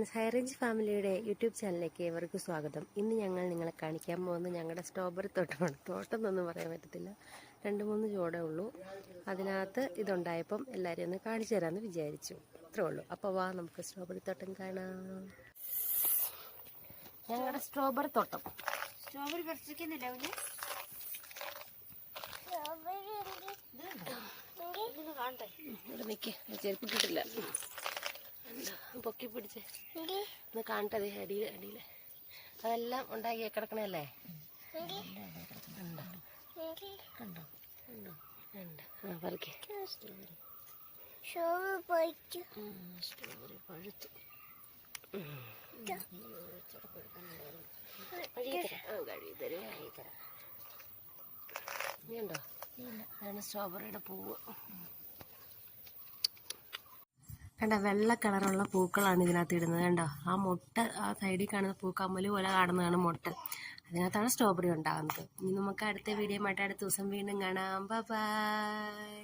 Friends, high range ഫാമിലിയുടെ YouTube ചാനലിലേക്ക് ഏവർക്കും സ്വാഗതം. ഇന്ന് ഞങ്ങൾ നിങ്ങളെ കാണിക്കാൻ പോകുന്നത് ഞങ്ങളുടെ സ്ട്രോബെറി തോട്ടമാണ്. തോട്ടം എന്നൊന്നും പറയാൻ പറ്റത്തില്ല, 2-3 ചോടേ ഉള്ളൂ. അതിനകത്ത് ഇതുണ്ടായപ്പം എല്ലാവരും ഒന്ന് കാണിച്ചു തരാമെന്ന് വിചാരിച്ചു. അത്രേ ഉള്ളൂ. അപ്പോൾ വാ, നമുക്ക് സ്ട്രോബെറി തോട്ടം കാണാം. ഞങ്ങളുടെ സ്ട്രോബെറി തോട്ടം. സ്ട്രോബെറി പറിച്ചിരിക്കുന്നില്ല അവന്. കാണട്ടെ, ഇവിടെ നിൽക്കേ, ചെരുപ്പിട്ടിട്ടില്ല, പൊക്കി പിടിച്ച് ഒന്ന് കാണട്ടെ. അടിയിൽ അതെല്ലാം ഉണ്ടാക്കി കിടക്കണല്ലേ. സ്ട്രോബെറി പഴുത്തു. ഇനിയുണ്ടോ? അതാണ് സ്ട്രോബെറിയുടെ പൂവ്. കണ്ടോ, വെള്ള കളറുള്ള പൂക്കളാണ് ഇതിനകത്ത് ഇടുന്നത്. കണ്ടോ, ആ മുട്ട, ആ സൈഡിൽ കാണുന്ന പൂക്കമ്മല് പോലെ കാണുന്നതാണ് മുട്ട. അതിനകത്താണ് സ്ട്രോബെറി ഉണ്ടാകുന്നത്. ഇനി നമുക്ക് അടുത്ത വീഡിയോ ആയിട്ട് അടുത്ത ദിവസം വീണ്ടും കാണാം. ബൈ.